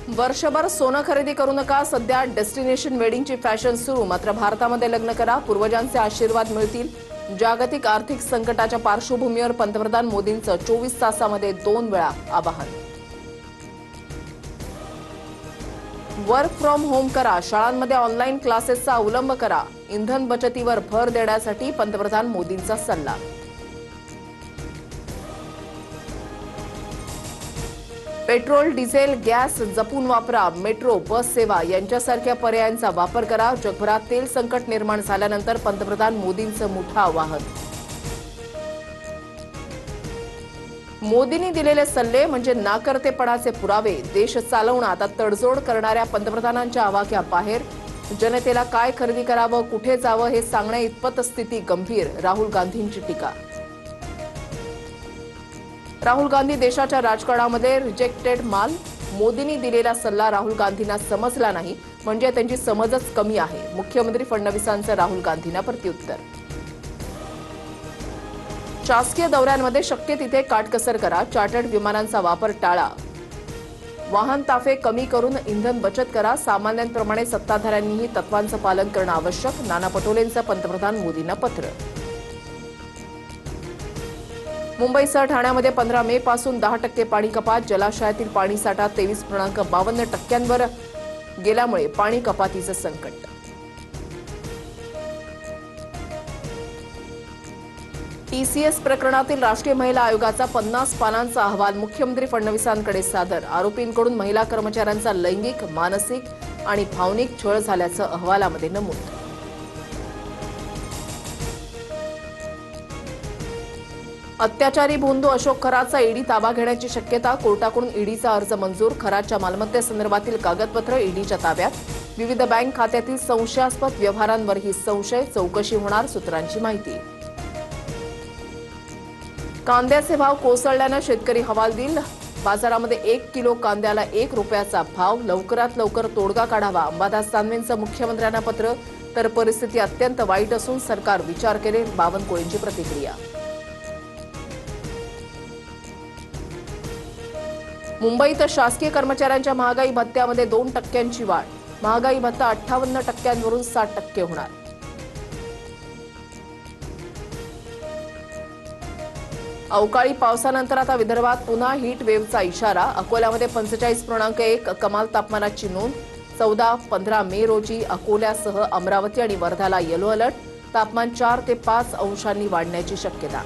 वर्षभर सोनं खरेदी करू नका. सध्या डेस्टिनेशन वेडिंगची फॅशन सुरू. मात्र भारतामध्ये लग्न करा, पूर्वजांचे आशीर्वाद मिळतील. जागतिक आर्थिक संकटाच्या पार्श्वभूमीवर पंतप्रधान मोदींचं 24 तासामध्ये 2 वेळा आवाहन. वर्क फ्रॉम होम करा, शाळांमध्ये ऑनलाईन क्लासेसचा अवलंब करा. इंधन बचतीवर भर देण्यासाठी पंतप्रधान मोदींचा सल्ला. पेट्रोल, डिझेल, गॅस जपून वापरा. मेट्रो, बस सेवा यांच्यासारख्या पर्यायांचा वापर करा. जगभरात तेल संकट निर्माण झाल्यानंतर पंतप्रधान मोदींचं मोठं आवाहन. मोदींनी दिलेले सल्ले म्हणजे नाकर्तेपणाचे पुरावे. देश चालवणं आता तडजोड करणाऱ्या पंतप्रधानांच्या आवाक्या बाहेर. जनतेला काय खरेदी करावं, कुठे जावं हे सांगण्या इतपत स्थिती गंभीर. राहुल गांधींची टीका. राहुल गांधी देशाच्या राजकारणामध्ये रिजेक्टेड माल. मोदींनी दिलेला सल्ला राहुल गांधींना समजला नाही म्हणजे त्यांची समजच कमी आहे. मुख्यमंत्री फडणवीसांचं राहुल गांधींना प्रत्युत्तर. शासकीय दौऱ्यांमध्ये शक्य तिथे काटकसर करा. चार्टर्ड विमानांचा वापर टाळा. वाहन ताफे कमी करून इंधन बचत करा. सामान्यांप्रमाणे सत्ताधाऱ्यांनीही तत्वांचं पालन करणं आवश्यक. नाना पटोलेंचं पंतप्रधान मोदींना पत्र. मुंबईसह ठाण्यामध्ये 15 मे पासून 10% पाणी कपात. जलाशयातील पाणीसाठा 23.52% गेल्यामुळे पाणी कपातीचं संकट. टीसीएस प्रकरणातील राष्ट्रीय महिला आयोगाचा 50 पानांचा अहवाल मुख्यमंत्री फडणवीसांकडे सादर. आरोपींकडून महिला कर्मचाऱ्यांचा लैंगिक, मानसिक आणि भावनिक छळ झाल्याचं अहवालामध्ये नमूद. अत्याचारी भोंदू अशोक खरातचा ईडी ताबा घेण्याची शक्यता. कोर्टाकडून ईडीचा अर्ज मंजूर. खरातच्या मालमत्तेसंदर्भातील कागदपत्र ईडीच्या ताब्यात. विविध बँक खात्यातील संशयास्पद व्यवहारांवरही संशय. चौकशी होणार, सूत्रांची माहिती. कांद्याचे भाव कोसळल्यानं शेतकरी हवालदिल. बाजारामध्ये 1 किलो कांद्याला 1 रुपयाचा भाव. लवकरात लवकर तोडगा काढावा. अंबादास दानवेंचं मुख्यमंत्र्यांना पत्र. तर परिस्थिती अत्यंत वाईट असून सरकार विचार करेल. बावनकुळेंची प्रतिक्रिया. मुंबईत शासकीय कर्मचाऱ्यांच्या महागाई भत्त्यामध्ये 2% वाढ. महागाई भत्ता 58%वरून 60% होणार. अवकाळी पावसानंतर आता विदर्भात पुन्हा हीट वेव्हचा इशारा. अकोल्यामध्ये 45.1 कमाल तापमानाची नोंद. 14-15 मे रोजी अकोल्यासह अमरावती आणि वर्धाला येलो अलर्ट. तापमान 4 ते 5 अंशांनी वाढण्याची शक्यता.